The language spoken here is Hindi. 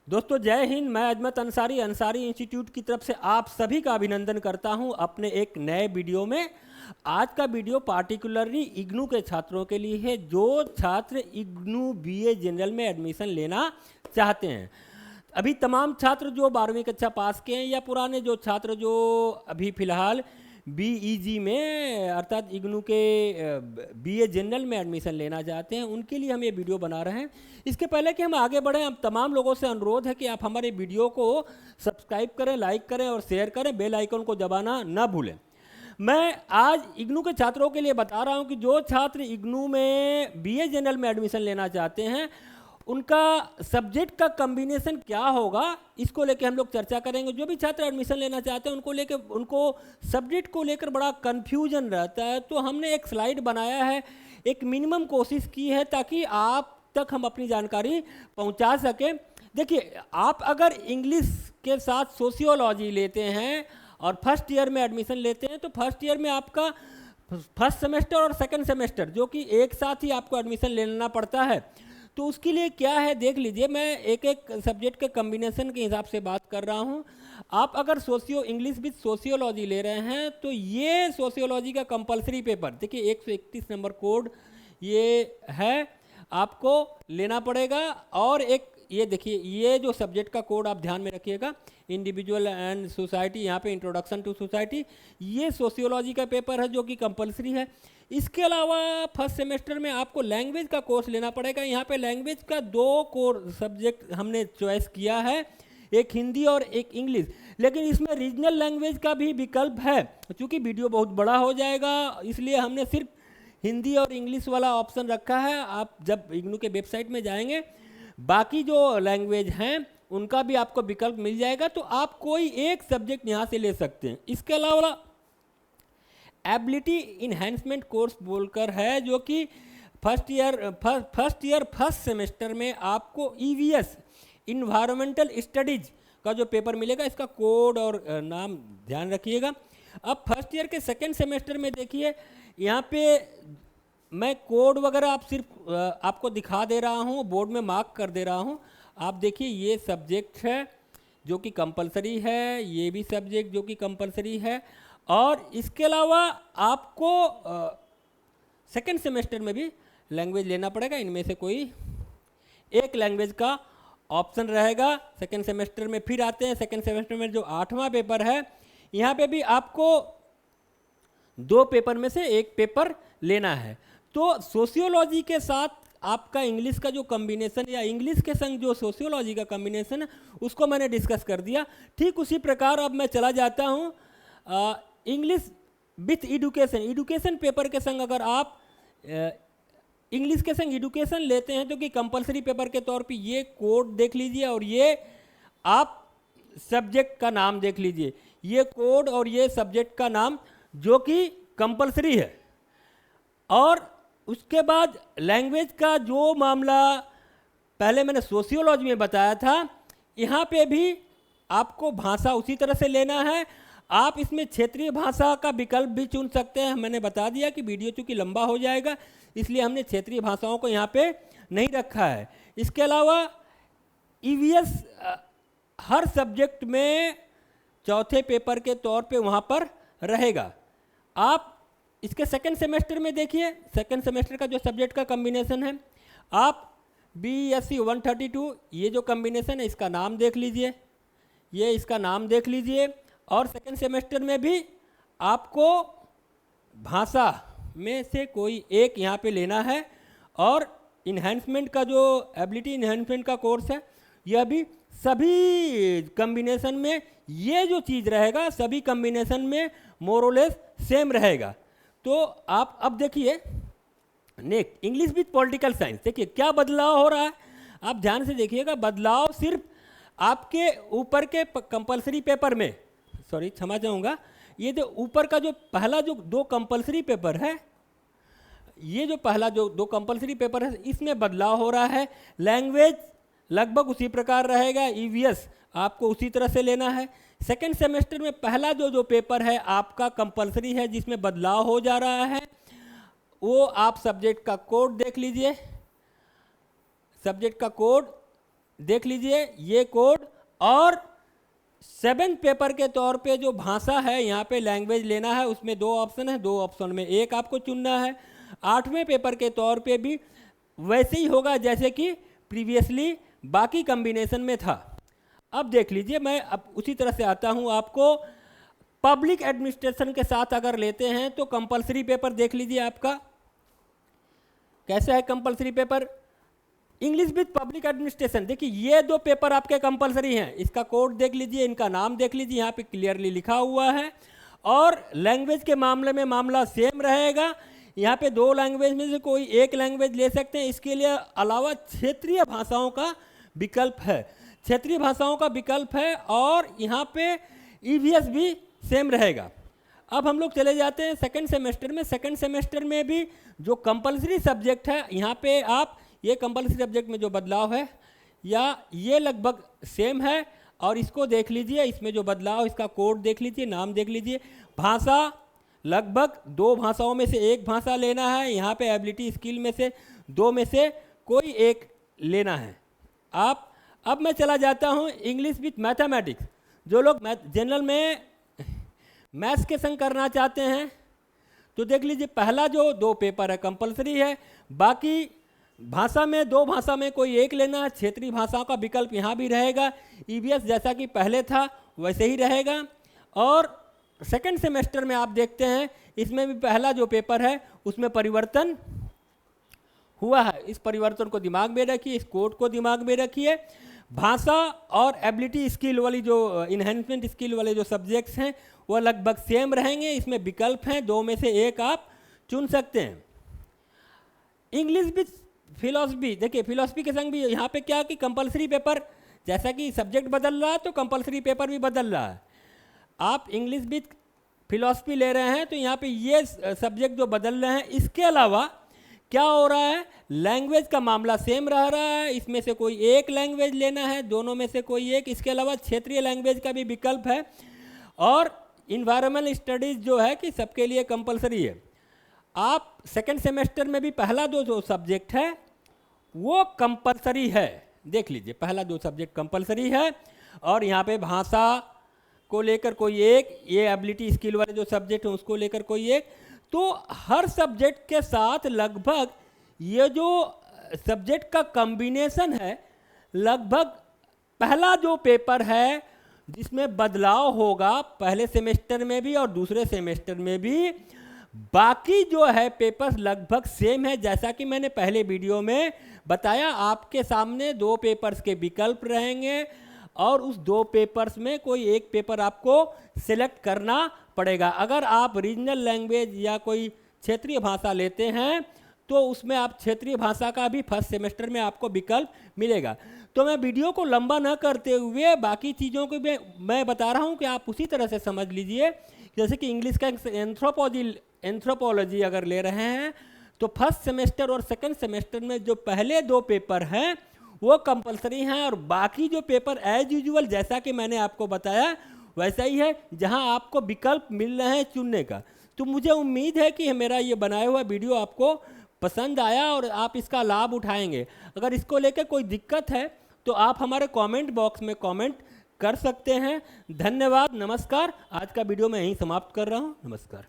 दोस्तों जय हिंद। मैं अजमत अंसारी अंसारी इंस्टीट्यूट की तरफ से आप सभी का अभिनंदन करता हूं अपने एक नए वीडियो में। आज का वीडियो पार्टिकुलरली इग्नू के छात्रों के लिए है जो छात्र इग्नू बीए जनरल में एडमिशन लेना चाहते हैं। अभी तमाम छात्र जो 12वीं कक्षा पास के हैं या पुराने जो छात्र जो अभी फ़िलहाल बीईजी में अर्थात इग्नू के बीए जनरल में एडमिशन लेना चाहते हैं, उनके लिए हम ये वीडियो बना रहे हैं। इसके पहले कि हम आगे बढ़ें, हम तमाम लोगों से अनुरोध है कि आप हमारे वीडियो को सब्सक्राइब करें, लाइक करें और शेयर करें, बेल आइकन को दबाना ना भूलें। मैं आज इग्नू के छात्रों के लिए बता रहा हूं कि जो छात्र इग्नू में बीए जनरल में एडमिशन लेना चाहते हैं उनका सब्जेक्ट का कॉम्बिनेशन क्या होगा, इसको लेके हम लोग चर्चा करेंगे। जो भी छात्र एडमिशन लेना चाहते हैं उनको सब्जेक्ट को लेकर बड़ा कन्फ्यूजन रहता है, तो हमने एक स्लाइड बनाया है, एक मिनिमम कोशिश की है ताकि आप तक हम अपनी जानकारी पहुंचा सकें। देखिए, आप अगर इंग्लिश के साथ सोशियोलॉजी लेते हैं और फर्स्ट ईयर में एडमिशन लेते हैं तो फर्स्ट ईयर में आपका फर्स्ट सेमेस्टर और सेकंड सेमेस्टर जो कि एक साथ ही आपको एडमिशन लेना पड़ता है। तो उसके लिए क्या है देख लीजिए, मैं एक एक सब्जेक्ट के कॉम्बिनेशन के हिसाब से बात कर रहा हूँ। आप अगर इंग्लिश विद सोशियोलॉजी ले रहे हैं तो ये सोशियोलॉजी का कंपलसरी पेपर, देखिए 131 नंबर कोड ये है, आपको लेना पड़ेगा। और एक ये देखिए, ये जो सब्जेक्ट का कोड आप ध्यान में रखिएगा, इंडिविजुअल एंड सोसाइटी, यहाँ पे इंट्रोडक्शन टू सोसाइटी, ये सोशियोलॉजी का पेपर है जो कि कंपलसरी है। इसके अलावा फर्स्ट सेमेस्टर में आपको लैंग्वेज का कोर्स लेना पड़ेगा। यहाँ पे लैंग्वेज का 2 कोर सब्जेक्ट हमने चॉइस किया है, एक हिंदी और एक इंग्लिश, लेकिन इसमें रीजनल लैंग्वेज का भी विकल्प है। क्योंकि वीडियो बहुत बड़ा हो जाएगा इसलिए हमने सिर्फ हिंदी और इंग्लिश वाला ऑप्शन रखा है। आप जब इग्नू के वेबसाइट में जाएंगे बाकी जो लैंग्वेज हैं उनका भी आपको विकल्प मिल जाएगा, तो आप कोई एक सब्जेक्ट यहाँ से ले सकते हैं। इसके अलावा एबिलिटी इन्हेंसमेंट कोर्स बोलकर है जो कि फर्स्ट सेमेस्टर में आपको ईवीएस इन्वायरमेंटल स्टडीज का जो पेपर मिलेगा, इसका कोड और नाम ध्यान रखिएगा। अब फर्स्ट ईयर के सेकेंड सेमेस्टर में देखिए, यहाँ पे मैं कोड वगैरह आप सिर्फ आपको दिखा दे रहा हूँ, बोर्ड में मार्क कर दे रहा हूँ। आप देखिए, ये सब्जेक्ट है जो कि कंपलसरी है, ये भी सब्जेक्ट जो कि कंपलसरी है, और इसके अलावा आपको सेकेंड सेमेस्टर में भी लैंग्वेज लेना पड़ेगा। इनमें से कोई एक लैंग्वेज का ऑप्शन रहेगा सेकेंड सेमेस्टर में। फिर आते हैं सेकेंड सेमेस्टर में जो 8वां पेपर है, यहाँ पे भी आपको 2 पेपर में से एक पेपर लेना है। तो सोशियोलॉजी के साथ आपका इंग्लिश का जो कॉम्बिनेशन या इंग्लिश के संग जो सोशियोलॉजी का कॉम्बिनेशन है उसको मैंने डिस्कस कर दिया। ठीक उसी प्रकार अब मैं चला जाता हूँ इंग्लिश विथ एडुकेशन पेपर के संग। अगर आप इंग्लिश के संग एडुकेशन लेते हैं तो कि कंपलसरी पेपर के तौर पे ये कोड देख लीजिए और ये आप सब्जेक्ट का नाम देख लीजिए, ये कोड और ये सब्जेक्ट का नाम जो कि कंपलसरी है। और उसके बाद लैंग्वेज का जो मामला पहले मैंने सोशियोलॉजी में बताया था, यहाँ पे भी आपको भाषा उसी तरह से लेना है। आप इसमें क्षेत्रीय भाषा का विकल्प भी चुन सकते हैं। मैंने बता दिया कि वीडियो चूँकि लंबा हो जाएगा इसलिए हमने क्षेत्रीय भाषाओं को यहाँ पे नहीं रखा है। इसके अलावा ईवीएस हर सब्जेक्ट में चौथे पेपर के तौर पे वहाँ पर रहेगा। आप इसके सेकंड सेमेस्टर में देखिए, सेकंड सेमेस्टर का जो सब्जेक्ट का कॉम्बिनेशन है, आप बीएससी 132 ये जो कॉम्बिनेशन है इसका नाम देख लीजिए, ये इसका नाम देख लीजिए। और सेकंड सेमेस्टर में भी आपको भाषा में से कोई एक यहाँ पे लेना है। और इन्हेंसमेंट का जो एबिलिटी इन्हेंसमेंट का कोर्स है, यह भी सभी कॉम्बिनेशन में ये जो चीज़ रहेगा सभी कॉम्बिनेशन में मोरलेस सेम रहेगा। तो आप अब देखिए next English with political science, देखिए क्या बदलाव हो रहा है, आप ध्यान से देखिएगा। बदलाव सिर्फ आपके ऊपर के कंपलसरी पेपर में, सॉरी क्षमा चाहूँगा, ये जो ऊपर का जो पहला जो 2 कंपलसरी पेपर है, ये जो पहला जो 2 कंपलसरी पेपर है इसमें बदलाव हो रहा है। लैंग्वेज लगभग उसी प्रकार रहेगा, ईवीएस आपको उसी तरह से लेना है। सेकेंड सेमेस्टर में पहला जो पेपर है आपका कंपलसरी है, जिसमें बदलाव हो जा रहा है वो आप सब्जेक्ट का कोड देख लीजिए। सब्जेक्ट का कोड देख लीजिए ये कोड, और 7th पेपर के तौर पे जो भाषा है यहाँ पे लैंग्वेज लेना है, उसमें 2 ऑप्शन है, 2 ऑप्शन में एक आपको चुनना है। 8वें पेपर के तौर पे भी वैसे ही होगा जैसे कि प्रीवियसली बाकी कॉम्बिनेशन में था। अब देख लीजिए, मैं अब उसी तरह से आता हूँ आपको पब्लिक एडमिनिस्ट्रेशन के साथ अगर लेते हैं तो कंपलसरी पेपर देख लीजिए आपका कैसा है। Compulsory paper English with public administration, देखिए ये 2 पेपर आपके कंपलसरी हैं। इसका कोड देख लीजिए, इनका नाम देख लीजिए, यहाँ पे क्लियरली लिखा हुआ है। और लैंग्वेज के मामले में मामला सेम रहेगा, यहाँ पे 2 लैंग्वेज में से कोई एक लैंग्वेज ले सकते हैं। इसके लिए अलावा क्षेत्रीय भाषाओं का विकल्प है, क्षेत्रीय भाषाओं का विकल्प है, और यहाँ पे ईवीएस भी सेम रहेगा। अब हम लोग चले जाते हैं सेकंड सेमेस्टर में। सेकंड सेमेस्टर में भी जो कंपलसरी सब्जेक्ट है, यहाँ पे आप ये कंपलसरी सब्जेक्ट में जो बदलाव है या ये लगभग सेम है, और इसको देख लीजिए, इसमें जो बदलाव, इसका कोड देख लीजिए, नाम देख लीजिए। भाषा लगभग 2 भाषाओं में से एक भाषा लेना है, यहाँ पे एबिलिटी स्किल में से 2 में से कोई एक लेना है आप। अब मैं चला जाता हूँ इंग्लिश विथ मैथमेटिक्स। जो लोग जनरल में मैथ्स के संग करना चाहते हैं तो देख लीजिए, पहला जो 2 पेपर है कंपलसरी है, बाकी भाषा में 2 भाषा में कोई एक लेना है। क्षेत्रीय भाषाओं का विकल्प यहाँ भी रहेगा, ईवीएस जैसा कि पहले था वैसे ही रहेगा। और सेकंड सेमेस्टर में आप देखते हैं इसमें भी पहला जो पेपर है उसमें परिवर्तन हुआ है। इस परिवर्तन को दिमाग में रखिए, इस कोड को दिमाग में रखिए। भाषा और एबिलिटी स्किल वाली जो इन्हेंसमेंट स्किल वाले जो सब्जेक्ट्स हैं वो लगभग सेम रहेंगे। इसमें विकल्प हैं, 2 में से एक आप चुन सकते हैं। इंग्लिश विथ फिलॉसफी, देखिए फिलॉसफी के संग भी यहाँ पे क्या कि कंपलसरी पेपर जैसा कि सब्जेक्ट बदल रहा है तो कंपलसरी पेपर भी बदल रहा है। आप इंग्लिश विथ फिलॉसफी ले रहे हैं तो यहाँ पे ये सब्जेक्ट जो बदल रहे हैं, इसके अलावा क्या हो रहा है, लैंग्वेज का मामला सेम रह रहा है। इसमें से कोई एक लैंग्वेज लेना है, दोनों में से कोई एक। इसके अलावा क्षेत्रीय लैंग्वेज का भी विकल्प है, और इन्वायरमेंटल स्टडीज़ जो है कि सबके लिए कंपलसरी है। आप सेकंड सेमेस्टर में भी पहला 2 जो सब्जेक्ट है वो कंपलसरी है, देख लीजिए पहला 2 सब्जेक्ट कंपलसरी है, और यहाँ पे भाषा को लेकर कोई एक, ये एबिलिटी स्किल वाले जो सब्जेक्ट हैं उसको लेकर कोई एक। तो हर सब्जेक्ट के साथ लगभग ये जो सब्जेक्ट का कॉम्बिनेशन है, लगभग पहला जो पेपर है जिसमें बदलाव होगा पहले सेमेस्टर में भी और दूसरे सेमेस्टर में भी, बाकी जो है पेपर्स लगभग सेम है। जैसा कि मैंने पहले वीडियो में बताया, आपके सामने 2 पेपर्स के विकल्प रहेंगे, और उस 2 पेपर्स में कोई एक पेपर आपको सिलेक्ट करना पड़ेगा। अगर आप रीजनल लैंग्वेज या कोई क्षेत्रीय भाषा लेते हैं तो उसमें आप क्षेत्रीय भाषा का भी फर्स्ट सेमेस्टर में आपको विकल्प मिलेगा। तो मैं वीडियो को लंबा न करते हुए बाकी चीज़ों को भी मैं बता रहा हूं कि आप उसी तरह से समझ लीजिए। जैसे कि इंग्लिश का एंथ्रोपोलॉजी अगर ले रहे हैं तो फर्स्ट सेमेस्टर और सेकंड सेमेस्टर में जो पहले 2 पेपर हैं वो कंपलसरी हैं, और बाकी जो पेपर एज यूजुअल जैसा कि मैंने आपको बताया वैसा ही है, जहां आपको विकल्प मिल रहे हैं चुनने का। तो मुझे उम्मीद है कि मेरा ये बनाया हुआ वीडियो आपको पसंद आया और आप इसका लाभ उठाएंगे। अगर इसको लेकर कोई दिक्कत है तो आप हमारे कमेंट बॉक्स में कमेंट कर सकते हैं। धन्यवाद, नमस्कार। आज का वीडियो मैं यहीं समाप्त कर रहा हूँ। नमस्कार।